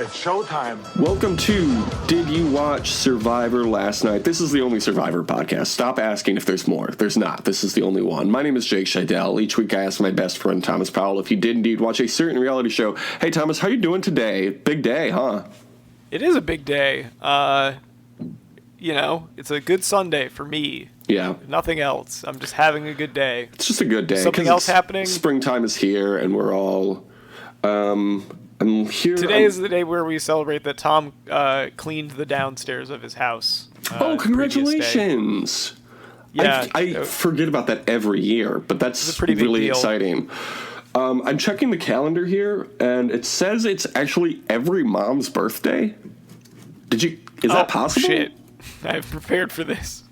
It's showtime. Welcome to Did You Watch Survivor Last Night? This is the only Survivor podcast. Stop asking if there's more. There's not. This is the only one. My name is Jake Scheidel. Each week I ask my best friend Thomas Powell if he did indeed watch a certain reality show. Hey Thomas, how you doing today? Big day, huh? It is a big day. It's a good Sunday for me. Yeah. Nothing else. I'm just having a good day. It's just a good day. Something else happening? Springtime is here and we're all... I'm here. Today is the day where we celebrate that Tom cleaned the downstairs of his house. Congratulations! Yeah, I forget about that every year, but that's pretty big really deal. exciting. I'm checking the calendar here, and it says it's actually every mom's birthday. Is that possible? Shit. I've prepared for this.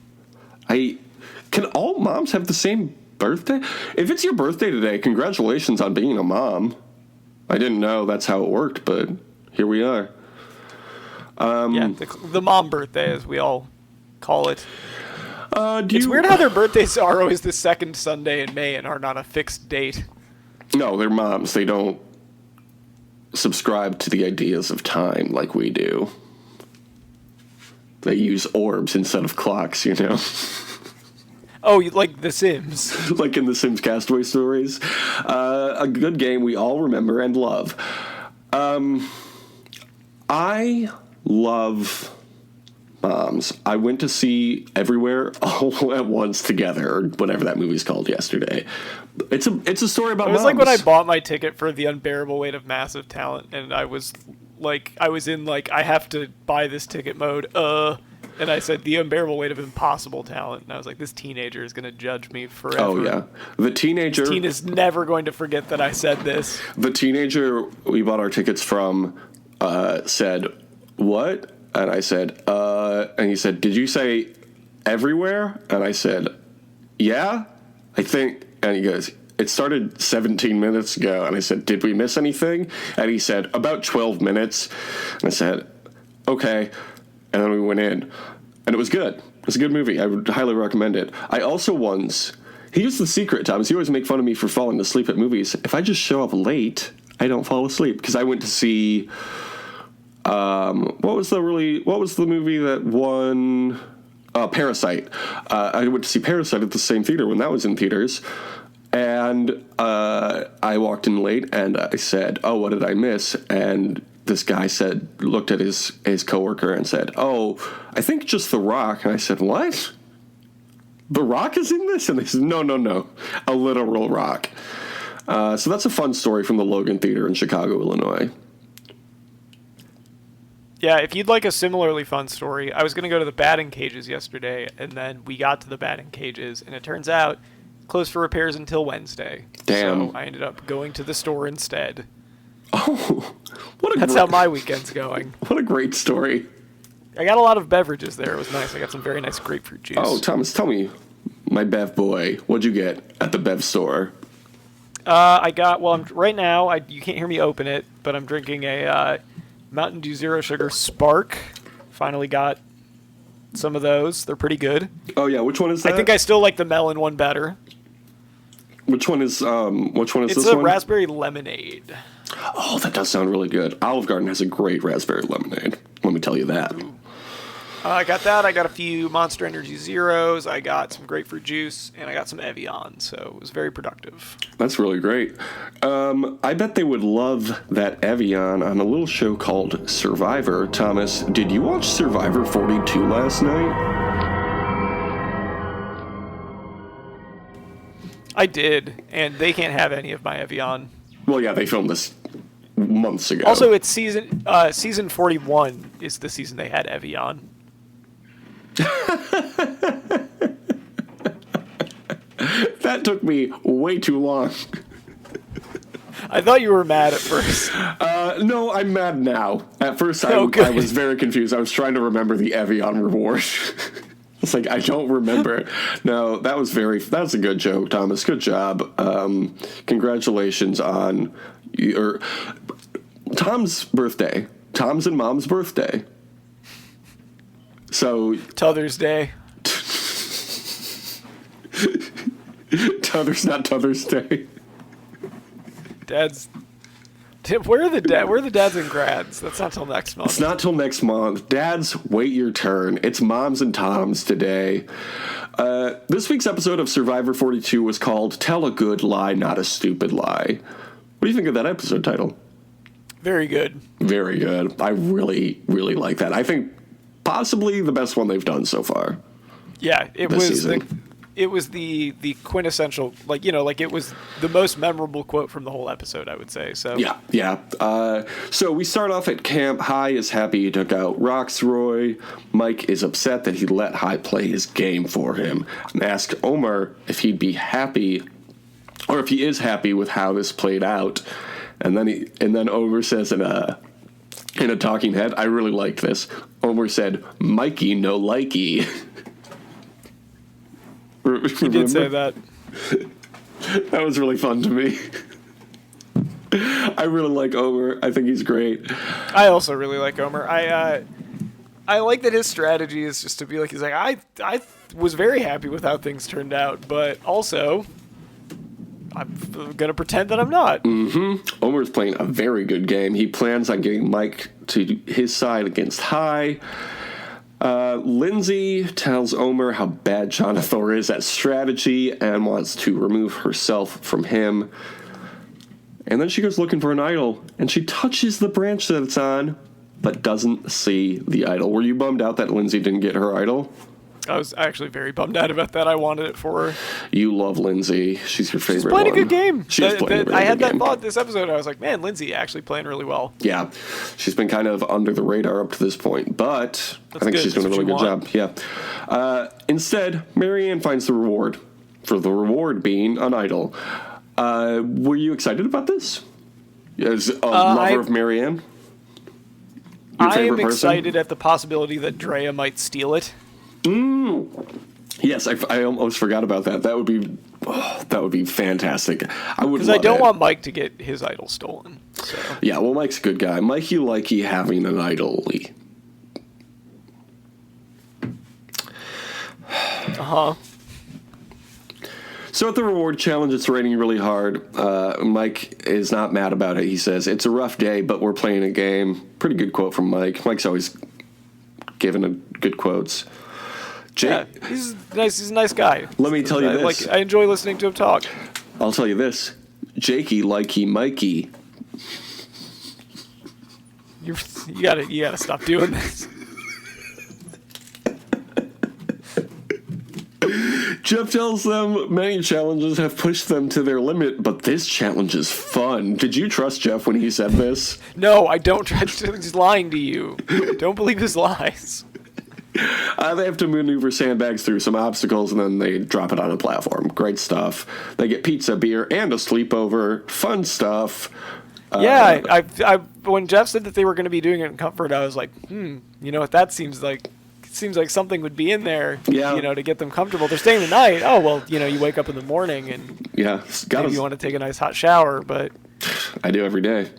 Can all moms have the same birthday? If it's your birthday today, congratulations on being a mom. I didn't know that's how it worked, but here we are. The mom birthday, as we all call it. It's weird how their birthdays are always the second Sunday in May and are not a fixed date. No, they're moms. They don't subscribe to the ideas of time like we do. They use orbs instead of clocks, you know? Oh, like The Sims. Like in the Sims Castaway stories. A good game we all remember and love. I love moms. I went to see Everywhere All at Once Together, or whatever that movie's called yesterday. It's a story about moms. It was like when I bought my ticket for The Unbearable Weight of Massive Talent, and I was in I have to buy this ticket mode, and I said, The Unbearable Weight of Impossible Talent. And I was like, this teenager is going to judge me forever. Oh, yeah. The teenager... This teen is never going to forget that I said this. The teenager we bought our tickets from said, what? And I said, and he said, did you say everywhere? And I said, yeah, I think. And he goes, it started 17 minutes ago. And I said, did we miss anything? And he said, about 12 minutes. And I said, okay. And then we went in, and it was good. It's a good movie. I would highly recommend it. I also here's the secret, Thomas. You always make fun of me for falling asleep at movies. If I just show up late, I don't fall asleep. Because I went to see, what was the movie that won? Parasite. I went to see Parasite at the same theater when that was in theaters. And I walked in late, and I said, oh, what did I miss? And this guy looked at his coworker and said, oh, I think just The Rock. And I said, what? The Rock is in this? And they said, no, a literal rock. So that's a fun story from the Logan Theater in Chicago, Illinois. Yeah, if you'd like a similarly fun story, I was going to go to the batting cages yesterday, and then we got to the batting cages, and it turns out closed for repairs until Wednesday. Damn. So I ended up going to the store instead. Oh, That's how my weekend's going. What a great story. I got a lot of beverages there. It was nice. I got some very nice grapefruit juice. Oh, Thomas, tell me, my Bev boy, what'd you get at the Bev store? right now, you can't hear me open it, but I'm drinking a Mountain Dew Zero Sugar Spark. Finally got some of those. They're pretty good. Oh, yeah. Which one is that? I think I still like the melon one better. Which one is this one? It's a raspberry lemonade. Oh, that does sound really good. Olive Garden has a great raspberry lemonade. Let me tell you that. I got that. I got a few Monster Energy Zeros. I got some grapefruit juice, and I got some Evian. So it was very productive. That's really great. I bet they would love that Evian on a little show called Survivor. Thomas, did you watch Survivor 42 last night? I did, and they can't have any of my Evian. Well, yeah, they filmed this months ago. Also, it's season 41 is the season they had Evian. That took me way too long. I thought you were mad at first. No, I'm mad now. At first, I was very confused. I was trying to remember the Evian reward. It's like, I don't remember. No, that was a good joke, Thomas. Good job. Congratulations on Tom's birthday. Tom's and Mom's birthday. So... T'other's Day. T'other's not T'other's Day. Where are the dads and grads? That's not till next month. It's not till next month. Dads, wait your turn. It's moms and toms today. This week's episode of Survivor 42 was called Tell a Good Lie, Not a Stupid Lie. What do you think of that episode title? Very good. Very good. I really, really like that. I think possibly the best one they've done so far. Yeah, it this was season. it was the quintessential, it was the most memorable quote from the whole episode, I would say. So Yeah. So we start off at camp. Hai is happy he took out Roxroy. Mike is upset that he let Hai play his game for him and asked Omar if he'd be happy, or if he is happy with how this played out. And then Omar says in a talking head, I really liked this. Omar said, "Mikey no likey." he did say that. That was really fun to me. I really like Omar. I think he's great. I also really like Omar. I like that his strategy is just to be like, he's like, I was very happy with how things turned out, but also I'm going to pretend that I'm not. Mm-hmm. Omar's playing a very good game. He plans on getting Mike to his side against Hai. Lindsay tells Omar how bad Jonathan is at strategy and wants to remove herself from him. And then she goes looking for an idol, and she touches the branch that it's on, but doesn't see the idol. Were you bummed out that Lindsay didn't get her idol? I was actually very bummed out about that. I wanted it for her. You love Lindsay. She's your favorite. She's playing one. a good game. She is playing a really I had good that game. thought this episode. I was like, man, Lindsay actually playing really well. Yeah, she's been kind of under the radar up to this point, but I think good. she's doing a That's really what good you job. Yeah. Instead, Marianne finds the reward, for the reward being an idol. Were you excited about this? As a lover of Marianne? Your I am favorite person? excited at the possibility that Drea might steal it. Yes, I almost forgot about that. That would be fantastic. I would. Because I don't want Mike to get his idol stolen. So. Yeah, well, Mike's a good guy. Mikey Likey having an idol-y. Uh-huh. So at the reward challenge, it's raining really hard. Mike is not mad about it. He says, it's a rough day, but we're playing a game. Pretty good quote from Mike. Mike's always giving good quotes. Yeah, he's nice. He's a nice guy. Let me tell you this. I enjoy listening to him talk. I'll tell you this. Jakey Likey Mikey. You gotta stop doing this. Jeff tells them many challenges have pushed them to their limit, but this challenge is fun. Did you trust Jeff when he said this? No, I don't. He's lying to you. Don't believe his lies. They have to maneuver sandbags through some obstacles, and then they drop it on a platform. Great stuff. They get pizza, beer, and a sleepover. Fun stuff. Yeah, I when Jeff said that they were going to be doing it in comfort, I was like, you know what, that seems like. It seems like something would be in there, to get them comfortable. They're staying the night. Oh, well, you wake up in the morning and maybe you want to take a nice hot shower, but... I do every day.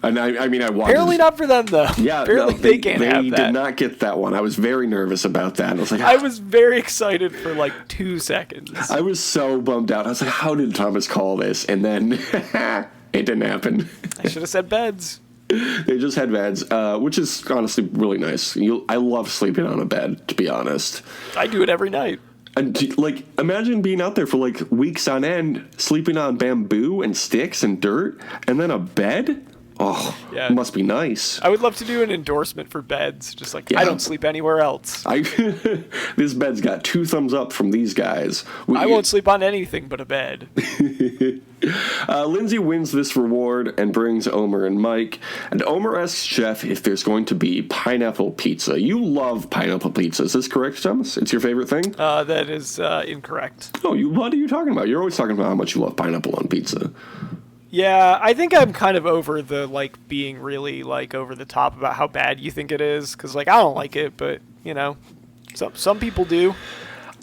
And I mean, I wanted... Apparently not for them, though. Yeah, apparently they can't have that. They did not get that one. I was very nervous about that. I was very excited for like 2 seconds. I was so bummed out. I was like, how did Thomas call this? And then it didn't happen. I should have said beds. They just had beds, which is honestly really nice. I love sleeping on a bed, to be honest. I do it every night. And imagine being out there for weeks on end, sleeping on bamboo and sticks and dirt, and then a bed. Oh, yeah. It must be nice. I would love to do an endorsement for beds. Just I don't sleep anywhere else. This bed's got 2 thumbs up from these guys. I won't sleep on anything but a bed. Lindsay wins this reward and brings Omar and Mike. And Omar asks Jeff if there's going to be pineapple pizza. You love pineapple pizza. Is this correct, Thomas? It's your favorite thing? That is incorrect. Oh, what are you talking about? You're always talking about how much you love pineapple on pizza. Yeah, I think I'm kind of over the being really over the top about how bad you think it is, because I don't like it, but some people do.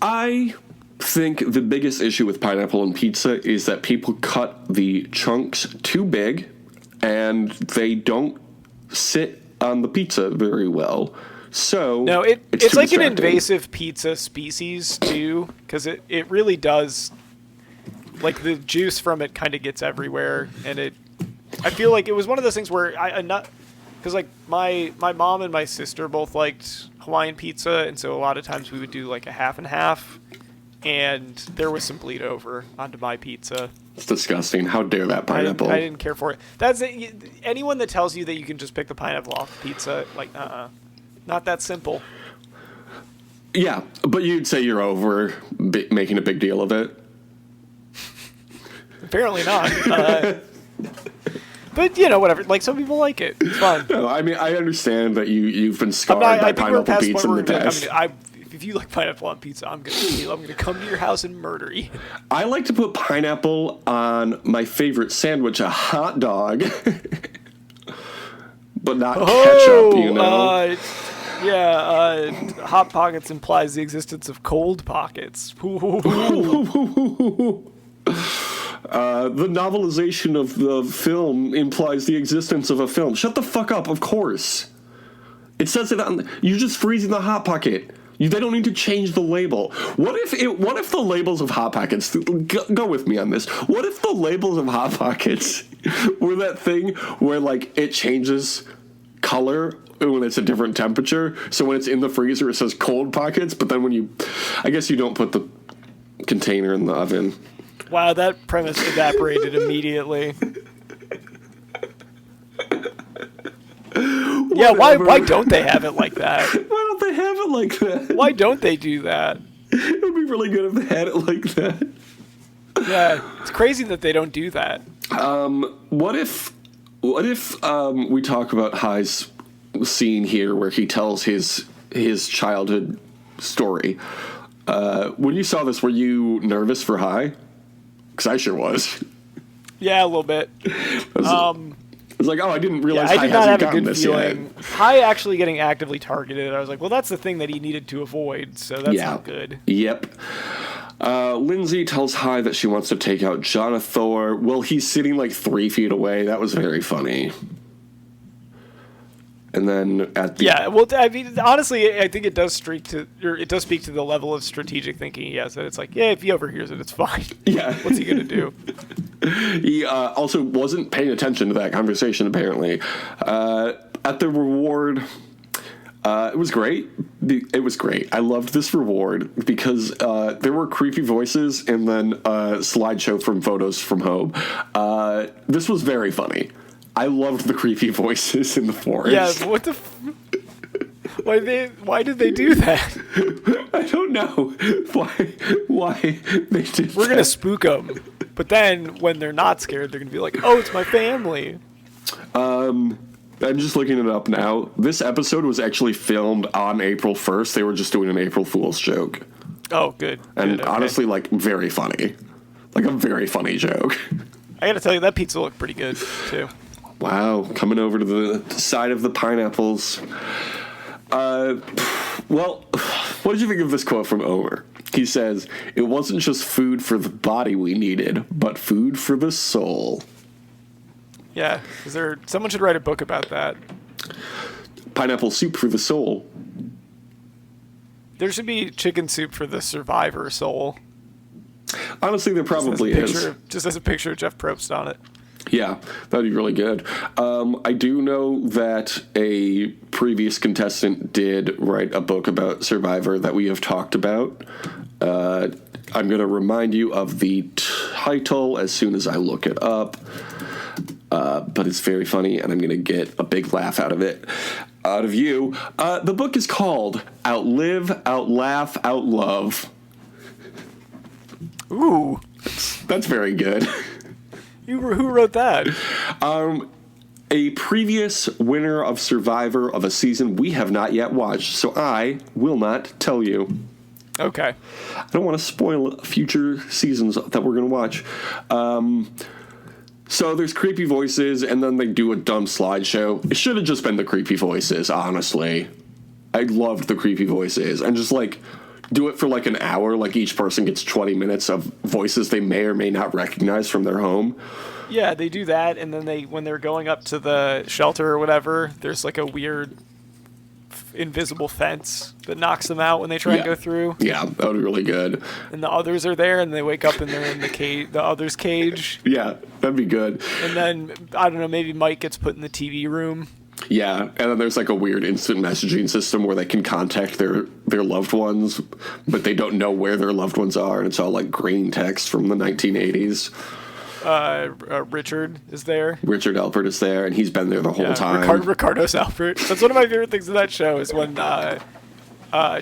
I think the biggest issue with pineapple on pizza is that people cut the chunks too big and they don't sit on the pizza very well. So no, it's like distracting. an invasive pizza species too, because it really does. The juice from it kind of gets everywhere, and I feel like it was one of those things where I not because like my mom and my sister both liked Hawaiian pizza, and so a lot of times we would do like a half and half, and there was some bleed over onto my pizza. It's disgusting. How dare that pineapple? I didn't care for it. That's it. Anyone that tells you that you can just pick the pineapple off the pizza, like, not that simple. Yeah, but you'd say you're over making a big deal of it. Apparently not. But whatever. Like, some people like it. It's fun. No, I mean, I understand that you've been scarred by pineapple pizza in the past. If you like pineapple on pizza, I'm gonna come to your house and murder you. I like to put pineapple on my favorite sandwich, a hot dog, but not ketchup. Hot Pockets implies the existence of cold pockets. The novelization of the film implies the existence of a film. Shut the fuck up, of course. It says it on... You're just freezing the Hot Pocket. They don't need to change the label. What if the labels of Hot Pockets... Go with me on this. What if the labels of Hot Pockets were that thing where, like, it changes color when it's a different temperature? So when it's in the freezer, it says cold pockets, but then when you... I guess you don't put the container in the oven. Wow, that premise evaporated immediately. Yeah, why don't they have it like that? Why don't they have it like that? Why don't they do that? It would be really good if they had it like that. Yeah, it's crazy that they don't do that. What if we talk about High's scene here where he tells his childhood story? When you saw this, were you nervous for High? Because I sure was. Yeah, a little bit. I was like, I didn't realize I High did not hasn't have a gotten good this feeling. yet. High actually getting actively targeted. I was like, well, that's the thing that he needed to avoid, so that's not good. Yep. Lindsay tells High that she wants to take out Jonathan. Well, he's sitting like 3 feet away. That was very funny. And then at the... Yeah, well, I mean, honestly, I think it does speak to the level of strategic thinking he has. That it's like, yeah, if he overhears it, it's fine. Yeah. What's he going to do? He also wasn't paying attention to that conversation, apparently. At the reward, it was great. It was great. I loved this reward because there were creepy voices and then a slideshow from photos from home. This was very funny. I loved the creepy voices in the forest. Yeah, what the... Why did they do that? I don't know why they did We're going to spook them. But then, when they're not scared, they're going to be like, oh, it's my family. I'm just looking it up now. This episode was actually filmed on April 1st. They were just doing an April Fool's joke. Oh, good. And good, okay. honestly, like, very funny. Like, a very funny joke. I got to tell you, that pizza looked pretty good, too. Wow, coming over to the side of the pineapples. Well, what did you think of this quote from Omer? He says, "It wasn't just food for the body we needed, but food for the soul." Yeah, someone should write a book about that. Pineapple soup for the soul. There should be chicken soup for the survivor soul. Honestly, there probably is. Just as a picture of Jeff Probst on it. Yeah, that'd be really good. I do know that a previous contestant did write a book about Survivor that we have talked about. I'm going to remind you of the title as soon as I look it up. But it's very funny, and I'm going to get a big laugh out of you. The book is called Outlive, Outlaugh, Outlove. Ooh. That's very good. Who wrote that? A previous winner of Survivor of a season we have not yet watched, so I will not tell you. Okay. I don't want to spoil future seasons that we're going to watch. So there's creepy voices, and then they do a dumb slideshow. It should have just been the creepy voices, honestly. I loved the creepy voices. And just, like, do it for, like, an hour. Like, each person gets 20 minutes of voices they may or may not recognize from their home. Yeah, they do that, and then when they're going up to the shelter or whatever, there's, like, a weird invisible fence that knocks them out when they try and go through. Yeah, that would be really good. And the others are there, and they wake up and they're in the other's cage. Yeah, that'd be good. And then, I don't know, maybe Mike gets put in the TV room. Yeah, and then there's like a weird instant messaging system where they can contact their loved ones, but they don't know where their loved ones are, and it's all like green text from the 1980s. Richard is there. Richard Alpert is there, and he's been there the whole time. Ricardo's Alpert. That's one of my favorite things in that show is when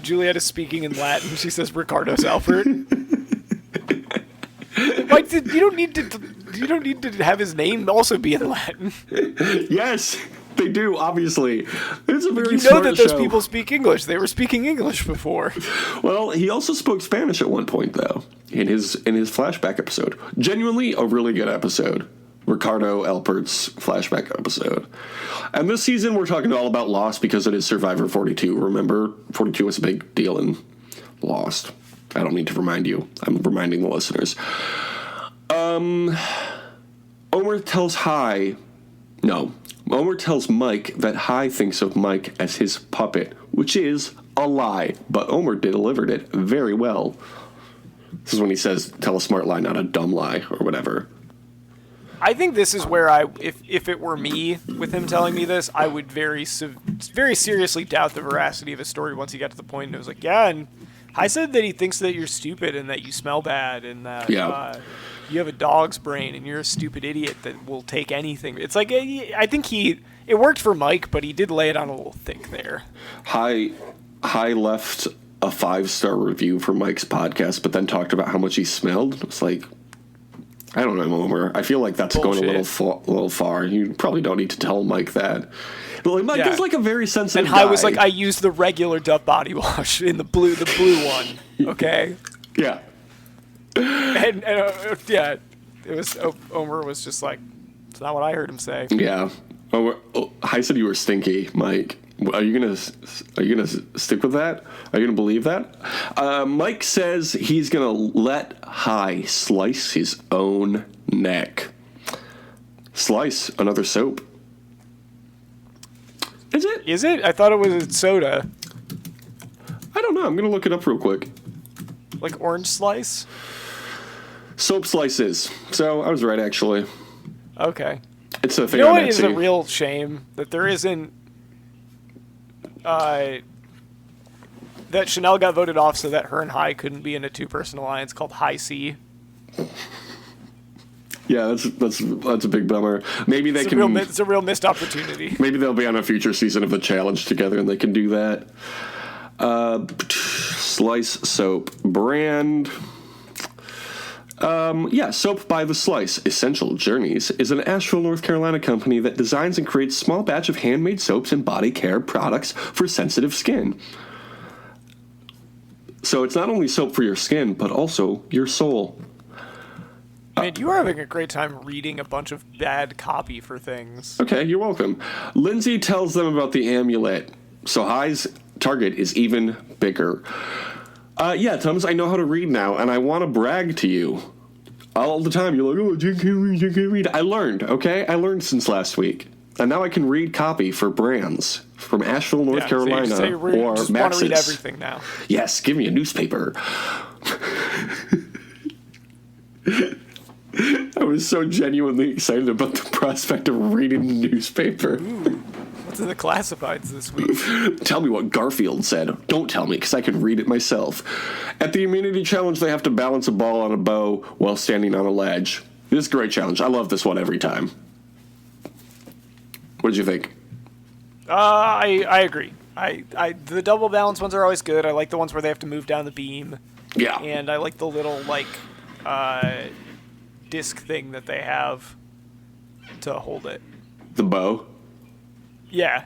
Juliet is speaking in Latin. She says Ricardo's Alpert. Like, you don't need to have his name also be in Latin. Yes, they do. Obviously, it's a very you know smart that those show. people speak English. They were speaking English before. Well, he also spoke Spanish at one point, though, in his flashback episode. Genuinely, a really good episode. Ricardo Alpert's flashback episode. And this season, we're talking all about Lost because it is Survivor 42. Remember, 42 was a big deal in Lost. I don't need to remind you. I'm reminding the listeners. Omer tells Mike that Hai thinks of Mike as his puppet, which is a lie, but Omer delivered it very well. This is when he says, tell a smart lie, not a dumb lie, or whatever. I think this is where if it were me with him telling me this, I would very seriously doubt the veracity of his story once he got to the point and it was like, yeah, and I said that he thinks that you're stupid and that you smell bad and that you have a dog's brain and you're a stupid idiot that will take anything. It's like, I think it worked for Mike, but he did lay it on a little thick there. Hai left a 5-star review for Mike's podcast, but then talked about how much he smelled. It's like, I don't know, Omer. I feel like that's Bullshit. going a little far. You probably don't need to tell Mike that. But Mike is like a very sensitive guy. And Hai was guy. like, I used the regular Dove body wash in the blue one. Okay. Yeah. And it was Omer was just like, it's not what I heard him say. Yeah. I said you were stinky, Mike. Are you gonna stick with that? Are you gonna believe that? Mike says he's gonna let Hai slice his own neck. Slice another soap. Is it? Is it? I thought it was soda. I don't know. I'm gonna look it up real quick. Like orange slice? Soap slices. So I was right, actually. Okay. It's a thing You know on what Etsy. is a real shame? That there isn't... that Chanel got voted off so that her and Hai couldn't be in a two-person alliance called High C. Yeah, that's a big bummer. Maybe they can... It's a real missed opportunity. Maybe they'll be on a future season of the challenge together and they can do that. Slice soap brand... Soap by the Slice, Essential Journeys, is an Asheville, North Carolina company that designs and creates small batch of handmade soaps and body care products for sensitive skin. So it's not only soap for your skin, but also your soul. Man, you are having a great time reading a bunch of bad copy for things. Okay, you're welcome. Lindsay tells them about the amulet, so Hai's target is even bigger. Tums, I know how to read now, and I want to brag to you. All the time, you're like, oh, Jen can't read. I learned, okay? I learned since last week. And now I can read copy for brands from Asheville, North Carolina, so you or just Maxis. want to read everything now. Yes, give me a newspaper. I was so genuinely excited about the prospect of reading the newspaper. Ooh. What's in the classifieds this week? Tell me what Garfield said. Don't tell me, because I can read it myself. At the immunity challenge, they have to balance a ball on a bow while standing on a ledge. This is a great challenge. I love this one every time. What did you think? I agree. The double balance ones are always good. I like the ones where they have to move down the beam. Yeah. And I like the little, disc thing that they have to hold it. The bow? Yeah.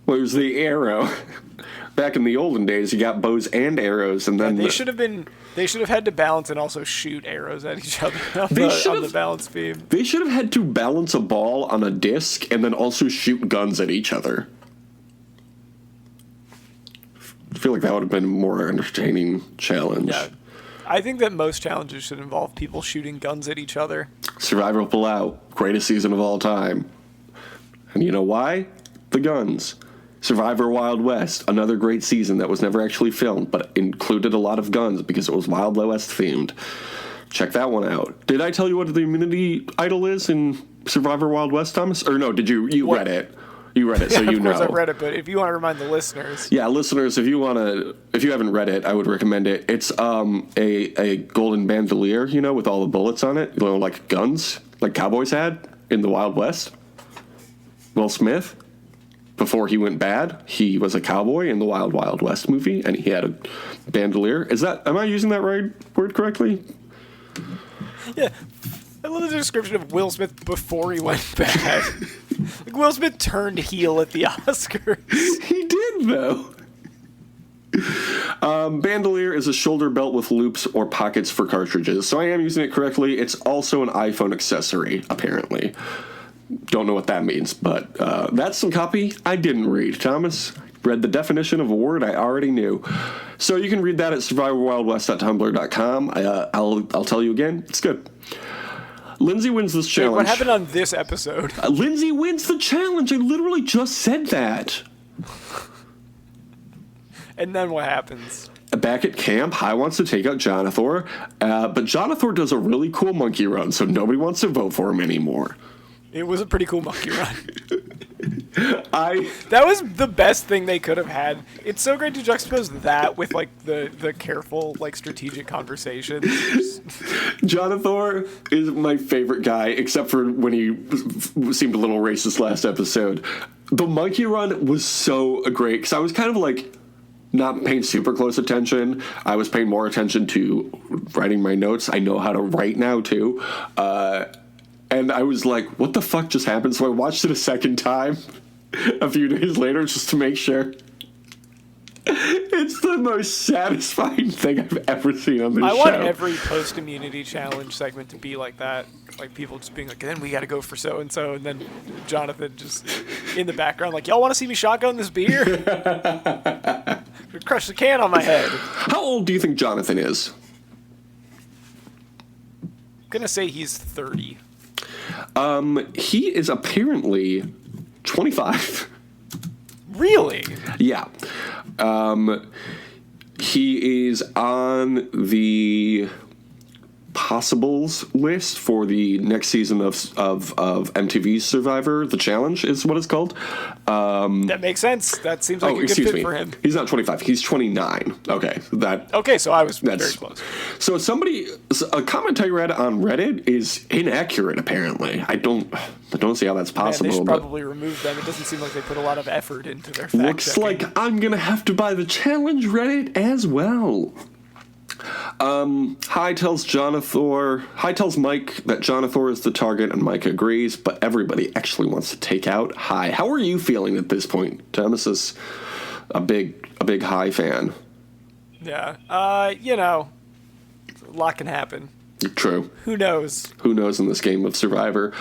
Well, it was the arrow. Back in the olden days, you got bows and arrows, and then They should have had to balance and also shoot arrows at each other on the balance beam. They should have had to balance a ball on a disc and then also shoot guns at each other. I feel like that would have been a more entertaining challenge. Yeah. I think that most challenges should involve people shooting guns at each other. Survivor Palau, greatest season of all time. And you know why? The guns. Survivor Wild West, another great season that was never actually filmed, but included a lot of guns because it was Wild West themed. Check that one out. Did I tell you what the immunity idol is in Survivor Wild West, Thomas? Or no, did you read it? You read it, so you know. Of course I read it, but if you want to remind the listeners. Yeah, listeners, if you haven't read it, I would recommend it. It's a golden bandolier, with all the bullets on it, like guns, like cowboys had in the Wild West. Will Smith, before he went bad, he was a cowboy in the Wild Wild West movie, and he had a bandolier. Am I using that word correctly? Yeah. I love the description of Will Smith before he went bad. Like, Will Smith turned heel at the Oscars. He did, though. Bandolier is a shoulder belt with loops or pockets for cartridges, so I am using it correctly. It's also an iPhone accessory, apparently. Don't know what that means, but that's some copy I didn't read. Thomas read the definition of a word I already knew. So you can read that at survivorwildwest.tumblr.com. I'll tell you again, it's good. Lindsay wins this challenge. What happened on this episode? Lindsay wins the challenge. I literally just said that. And then what happens? Back at camp, Hai wants to take out Jonathor, but Jonathor does a really cool monkey run, so nobody wants to vote for him anymore. It was a pretty cool monkey run. That was the best thing they could have had. It's so great to juxtapose that with like the careful, like, strategic conversations. Jonathor is my favorite guy, except for when he seemed a little racist last episode. The monkey run was so great because I was kind of like not paying super close attention. I was paying more attention to writing my notes. I know how to write now too. And I was like, what the fuck just happened? So I watched it a second time a few days later just to make sure. It's the most satisfying thing I've ever seen on this show. I want every post-immunity challenge segment to be like that. Like, people just being like, then we got to go for so-and-so. And then Jonathan just in the background like, y'all want to see me shotgun this beer? Crush the can on my head. How old do you think Jonathan is? I'm going to say he's 30. He is apparently 25. Really? Yeah. He is on the possibles list for the next season of MTV's Survivor. The Challenge is what it's called. That makes sense. That seems like a good fit for him. He's not 25. He's 29. Okay. Okay, so I was very close. So a comment I read on Reddit is inaccurate, apparently. I don't see how that's possible. Man, they should probably remove them. It doesn't seem like they put a lot of effort into their fact-checking. Looks like I'm going to have to buy the Challenge Reddit as well. Hai tells Mike that Jonathor is the target, and Mike agrees, but everybody actually wants to take out Hai. How are you feeling at this point? Thomas is a big Hai fan. Yeah. A lot can happen. True. Who knows? Who knows in this game of Survivor?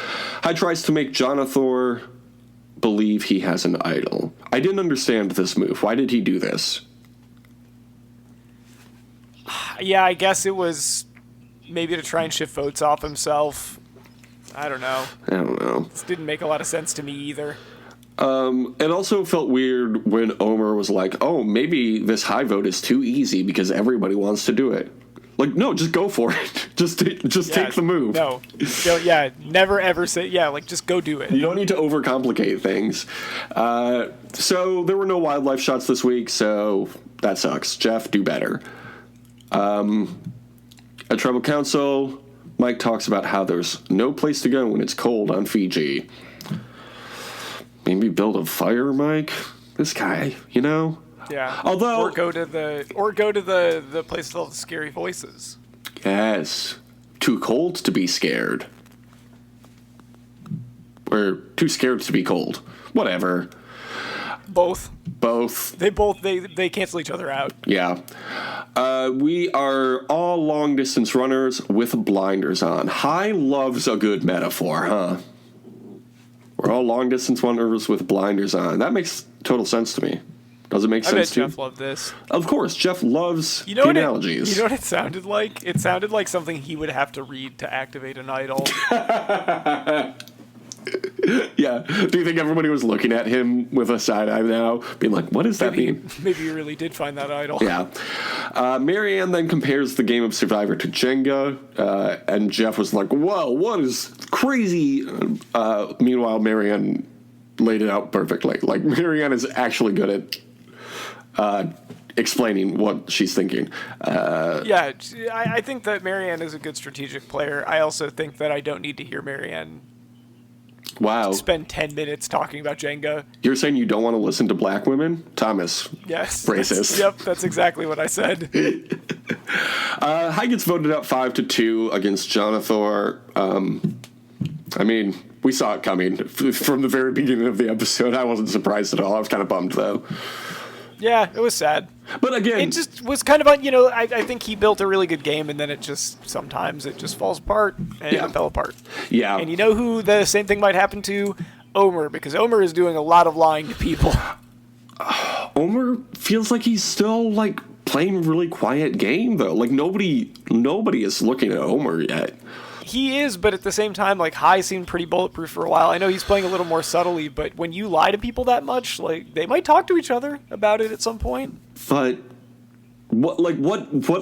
Hai tries to make Jonathor believe he has an idol. I didn't understand this move. Why did he do this? Yeah, I guess it was maybe to try and shift votes off himself. I don't know. This didn't make a lot of sense to me either. It also felt weird when Omer was like, oh, maybe this Hai vote is too easy because everybody wants to do it. Like, no, just go for it. Just take the move. No. Never ever say, just go do it. You don't need to overcomplicate things. So there were no wildlife shots this week, so that sucks. Jeff, do better. At Tribal Council, Mike talks about how there's no place to go when it's cold on Fiji. Maybe build a fire, Mike? This guy, Yeah. Although, or go to the place with all the scary voices. Yes. Too cold to be scared. Or too scared to be cold. Whatever. Both. They cancel each other out. Yeah. We are all long-distance runners with blinders on. Hai loves a good metaphor, huh? We're all long-distance runners with blinders on. That makes total sense to me. Does it make sense to you? I bet Jeff loved this. Of course. Jeff loves the analogies. You know what it sounded like? It sounded like something he would have to read to activate an idol. Yeah. Do you think everybody was looking at him with a side eye now, being like, what does that mean? Maybe you really did find that idol. Yeah. Marianne then compares the game of Survivor to Jenga, and Jeff was like, whoa, what is crazy? Meanwhile, Marianne laid it out perfectly. Like, Marianne is actually good at explaining what she's thinking. Yeah, I think that Marianne is a good strategic player. I also think that I don't need to hear Marianne spend 10 minutes talking about Jenga. You're saying you don't want to listen to black women? Thomas. Yes. Racist. Yep, that's exactly what I said. Hai gets voted out 5-2 against Jonathan. I mean, we saw it coming from the very beginning of the episode. I wasn't surprised at all. I was kind of bummed, though. Yeah, it was sad. But again, it just was kind of, I think he built a really good game, and then sometimes it just falls apart, and it fell apart. Yeah. And you know who the same thing might happen to? Omer, because Omer is doing a lot of lying to people. Omer feels like he's still, like, playing a really quiet game, though. Like, nobody is looking at Omer yet. He is, but at the same time, like, Hai seemed pretty bulletproof for a while. I know he's playing a little more subtly, but when you lie to people that much, like, they might talk to each other about it at some point. But what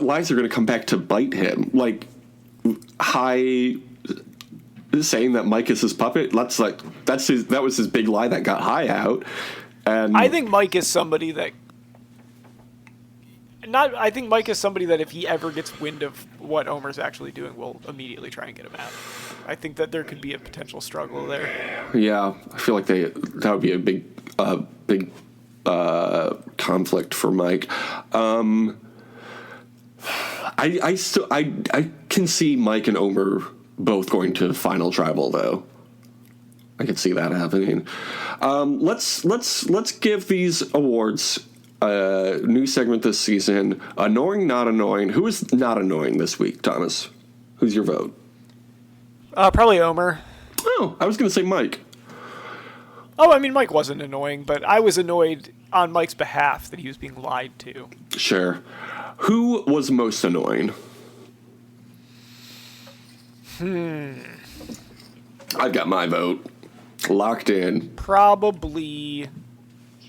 lies are going to come back to bite him? Like, Hai saying that Mike is his puppet. That was his big lie that got Hai out. And I think Mike is somebody that. I think Mike is somebody that if he ever gets wind of what Omer's actually doing, will immediately try and get him out. I think that there could be a potential struggle there. Yeah, I feel like that would be a big conflict for Mike. I can see Mike and Omer both going to final tribal, though. I can see that happening. Let's give these awards. New segment this season. Annoying, not annoying. Who is not annoying this week, Thomas? Who's your vote? Probably Omer. Oh, I was going to say Mike. Oh, I mean, Mike wasn't annoying, but I was annoyed on Mike's behalf that he was being lied to. Sure. Who was most annoying? I've got my vote. Locked in. Probably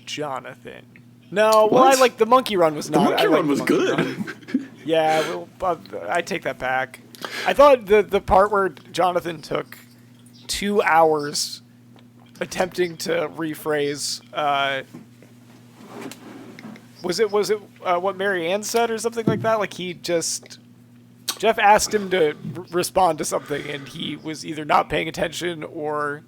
Jonathan. No, well, What? I like the monkey run was not. The monkey run was good. Yeah, well, I take that back. I thought the part where Jonathan took 2 hours attempting to rephrase. Was it what Marianne said or something like that? Like Jeff asked him to respond to something, and he was either not paying attention or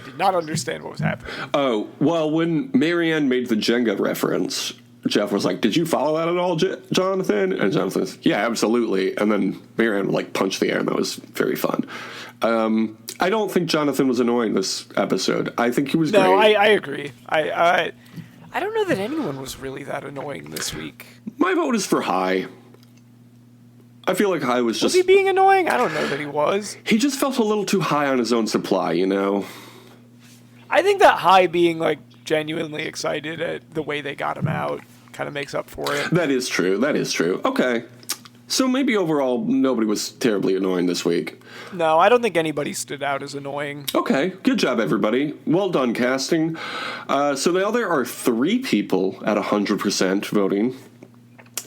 did not understand what was happening. Oh, well, when Marianne made the Jenga reference, Jeff was like, did you follow that at all, Jonathan? And Jonathan says, yeah, absolutely. And then Marianne would, punch the air, and that was very fun. I don't think Jonathan was annoying this episode. I think he was great. No, I agree. I don't know that anyone was really that annoying this week. My vote is for Hai. I feel like Hai was just... Was he being annoying? I don't know that he was. He just felt a little too high on his own supply, you know? I think that Hai being, genuinely excited at the way they got him out kind of makes up for it. That is true. Okay. So maybe overall, nobody was terribly annoying this week. No, I don't think anybody stood out as annoying. Okay. Good job, everybody. Well done, casting. So now there are 3 people at 100% voting.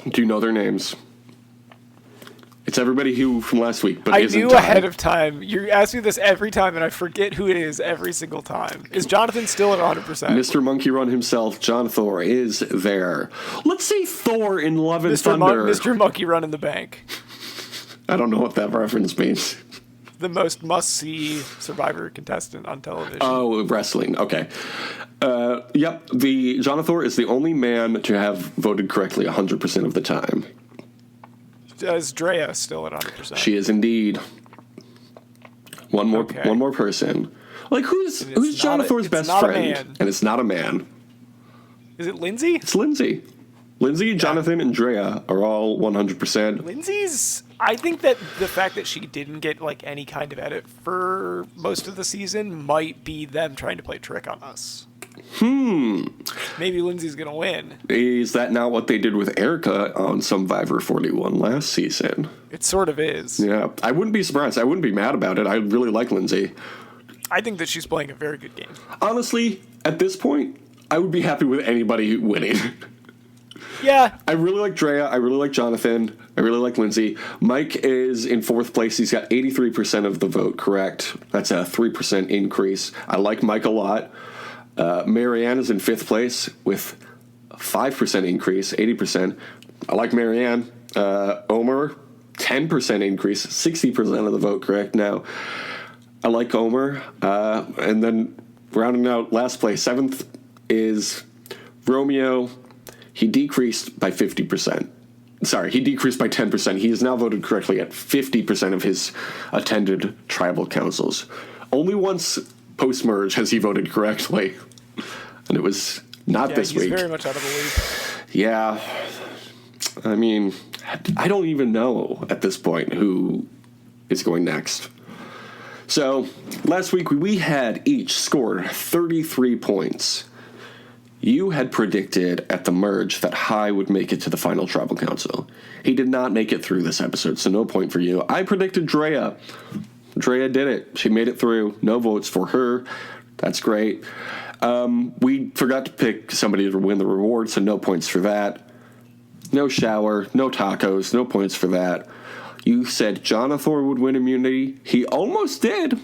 Do you know their names? It's everybody who from last week, but I isn't knew tied. ahead of time. You ask me this every time, and I forget who it is every single time. Is Jonathan still at 100%? Mr. Monkey Run himself, John Thor, is there. Let's say Thor in Love and Thunder. Mr. Monkey Run in the Bank. I don't know what that reference means. The most must-see Survivor contestant on television. Oh, wrestling. Okay. Yep. John Thor is the only man to have voted correctly 100% of the time. Is Drea still at 100%? She is indeed. One more person. Like who's John Thor's best friend? And it's not a man. Is it Lindsay? It's Lindsay. Lindsay, Jonathan, and Drea are all 100%. Lindsay's. I think that the fact that she didn't get any kind of edit for most of the season might be them trying to play trick on us. Maybe Lindsay's gonna win. Is that not what they did with Erica on Survivor 41 last season? It sort of is. Yeah, I wouldn't be surprised. I wouldn't be mad about it. I really like Lindsay. I think that she's playing a very good game. Honestly, at this point, I would be happy with anybody winning. Yeah. I really like Drea. I really like Jonathan. I really like Lindsay. Mike is in 4th place. He's got 83% of the vote correct. That's a 3% increase. I like Mike a lot. Marianne is in 5th place with a 5% increase, 80%. I like Marianne. Omer, 10% increase, 60% of the vote correct now. I like Omer. And then rounding out last place, 7th is Romeo. He decreased by 50%. Sorry, he decreased by 10%. He has now voted correctly at 50% of his attended tribal councils. Only once post-merge has he voted correctly. And it was not this week. He's very much out of the loop. Yeah. I mean, I don't even know at this point who is going next. So, last week we had each scored 33 points. You had predicted at the merge that Hai would make it to the final tribal council. He did not make it through this episode, so no point for you. I predicted Drea. Drea did it. She made it through. No votes for her. That's great. We forgot to pick somebody to win the reward, so no points for that. No shower, no tacos, no points for that. You said Jonathan would win immunity. He almost did,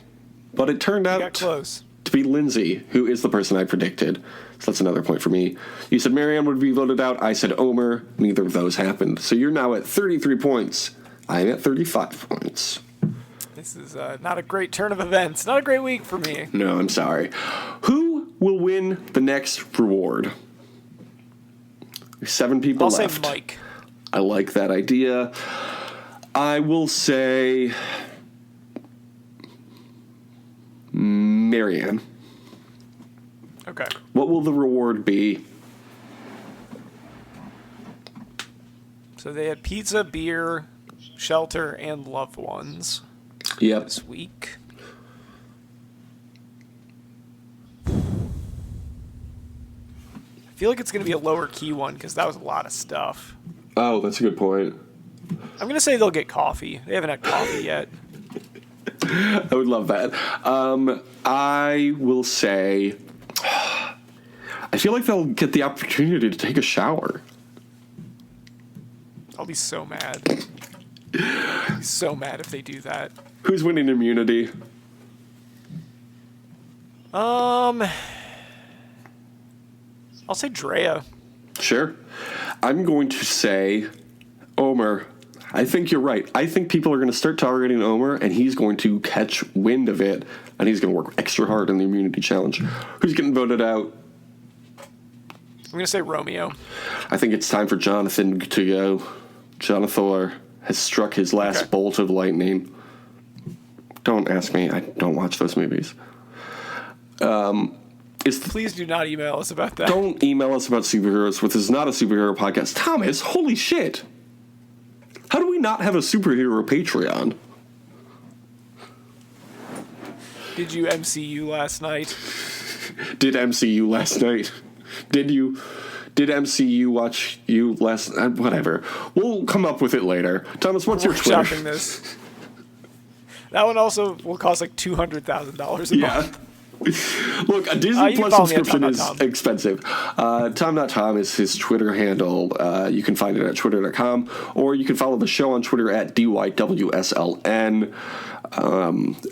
but it turned out close to be Lindsay, who is the person I predicted. So that's another point for me. You said Marianne would be voted out. I said Omer. Neither of those happened. So you're now at 33 points. I'm at 35 points. This is not a great turn of events. Not a great week for me. No, I'm sorry. Who will win the next reward? 7 people I'll left. say Mike. I like that idea. I will say Marianne. Okay. What will the reward be? So they had pizza, beer, shelter, and loved ones. Yep. This week. I feel like it's going to be a lower key one because that was a lot of stuff. Oh, that's a good point. I'm going to say they'll get coffee. They haven't had coffee yet. I would love that. I will say, I feel like they'll get the opportunity to take a shower. I'll be so mad. I'll be so mad if they do that. Who's winning immunity? I'll say Drea. Sure. I'm going to say Omer. I think you're right. I think people are going to start targeting Omer, and he's going to catch wind of it, and he's going to work extra hard in the immunity challenge. Who's getting voted out? I'm going to say Romeo. I think it's time for Jonathan to go. Jonathan has struck his last bolt of lightning. Don't ask me. I don't watch those movies. Please do not email us about that. Don't email us about superheroes. This is not a superhero podcast. Thomas, holy shit. How do we not have a superhero Patreon? Did you MCU last night? Did MCU last night? Did MCU watch you last night? Whatever. We'll come up with it later. Thomas, what's your Twitter? Shopping this. That one also will cost like $200,000 a month. Look, a Disney Plus subscription is Tom. expensive. Tom.Tom is his Twitter handle. You can find it at twitter.com, or you can follow the show on Twitter at DYWSLN.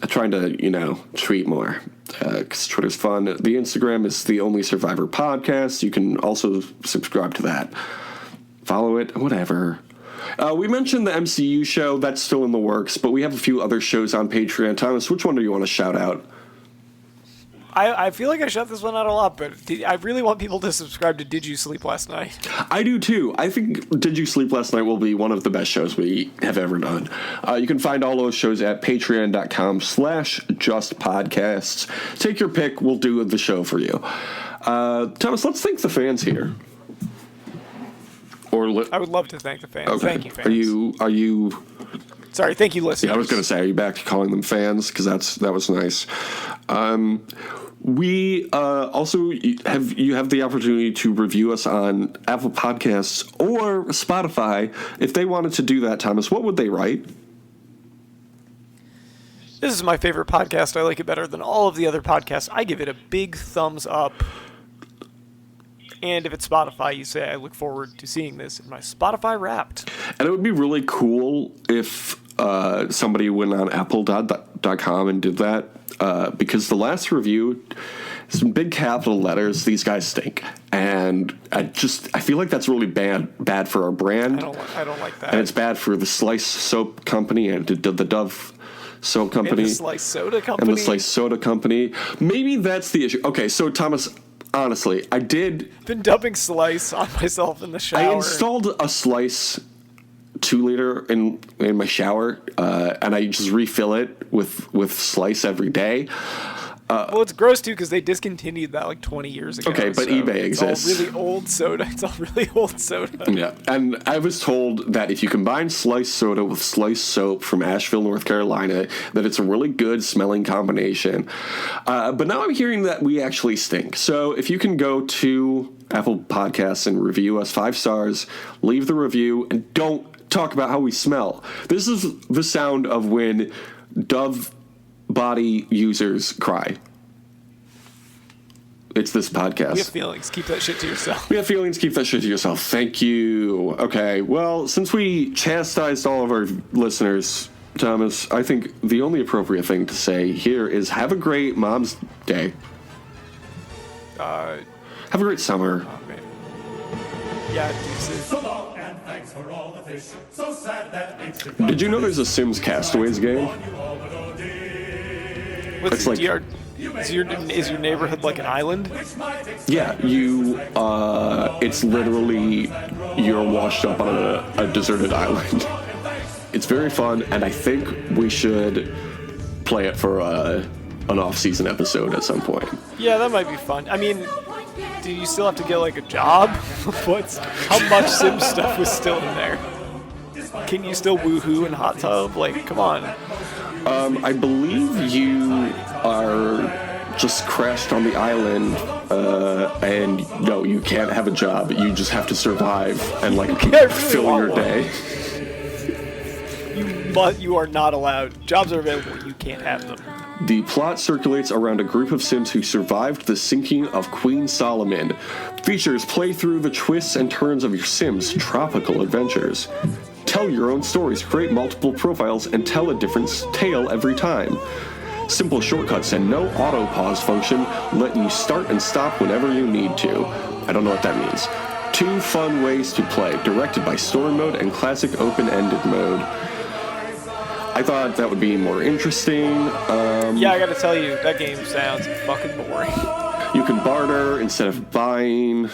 Trying to, tweet more, because Twitter's fun. The Instagram is The Only Survivor Podcast. You can also subscribe to that. Follow it, whatever. We mentioned the MCU show. That's still in the works, but we have a few other shows on Patreon. Thomas, which one do you want to shout out? I feel like I shut this one out a lot, but I really want people to subscribe to Did You Sleep Last Night? I do too. I think Did You Sleep Last Night will be one of the best shows we have ever done. You can find all those shows at patreon.com/justpodcasts. Take your pick. We'll do the show for you. Thomas, let's thank the fans here. I would love to thank the fans. Okay. Thank you, fans. Are you... Sorry, thank you, listeners. Yeah, I was going to say, are you back to calling them fans? Because that was nice. We also have the opportunity to review us on Apple Podcasts or Spotify. If they wanted to do that, Thomas, what would they write? This is my favorite podcast. I like it better than all of the other podcasts. I give it a big thumbs up. And if it's Spotify, you say, I look forward to seeing this in my Spotify Wrapped. And it would be really cool if somebody went on apple.com and did that, because the last review, some big capital letters, these guys stink. And I feel like that's really bad for our brand. I don't like that. And it's bad for the Slice Soap Company and the Dove Soap Company. And the Slice Soda Company. And the Slice Soda Company. Maybe that's the issue. Okay, so Thomas, honestly, I did... been dumping Slice on myself in the shower. I installed a Slice 2-liter in my shower, and I just refill it with Slice every day. Well, it's gross, too, because they discontinued that like 20 years ago. Okay, but so eBay exists. It's all really old soda. It's all really old soda. Yeah, and I was told that if you combine Slice soda with Slice soap from Asheville, North Carolina, that it's a really good smelling combination. But now I'm hearing that we actually stink. So if you can go to Apple Podcasts and review us 5 stars, leave the review, and don't talk about how we smell. This is the sound of when Dove body users cry. It's this podcast. We have feelings. Keep that shit to yourself. We have feelings. Keep that shit to yourself. Thank you. Okay, well, since we chastised all of our listeners, Thomas, I think the only appropriate thing to say here is have a great Mom's Day. Have a great summer. Oh, man. Yeah, deuces. So long and thanks for all the fish. So sad that it's Did you know there's a Sims Castaways game? What's It's like- is your neighborhood like an island? Yeah, it's literally you're washed up on a deserted island. It's very fun, and I think we should play it for an off-season episode at some point. Yeah, that might be fun. I mean, do you still have to get like a job? How much Sim stuff was still in there? Can you still woohoo in hot tub? Like, come on. I believe you are just crashed on the island, and no, you can't have a job. You just have to survive and like fill your day. You are not allowed. Jobs are available. You can't have them. The plot circulates around a group of Sims who survived the sinking of Queen Solomon. Features play through the twists and turns of your Sims' tropical adventures. Tell your own stories, create multiple profiles, and tell a different tale every time. Simple shortcuts and no auto-pause function let you start and stop whenever you need to. I don't know what that means. 2 fun ways to play, directed by story mode and classic open-ended mode. I thought that would be more interesting. Yeah, I gotta tell you, that game sounds fucking boring. You can barter instead of buying.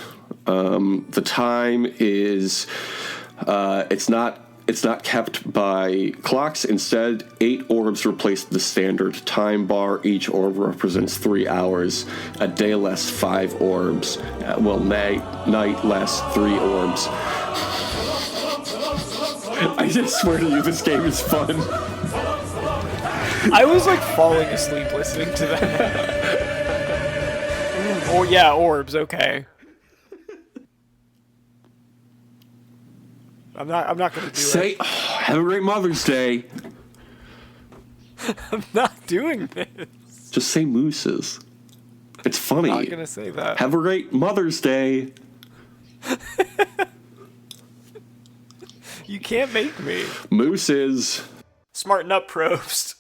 The time is... It's not kept by clocks. Instead, 8 orbs replace the standard time bar. Each orb represents 3 hours. A day lasts 5 orbs. Night lasts 3 orbs. I just swear to you, this game is fun. I was like falling asleep listening to that. Oh yeah, orbs. Okay. I'm not gonna do it. Have a great Mother's Day. I'm not doing this. Just say mooses. It's funny. I'm not gonna say that. Have a great Mother's Day. You can't make me. Mooses. Smarten up, Probst.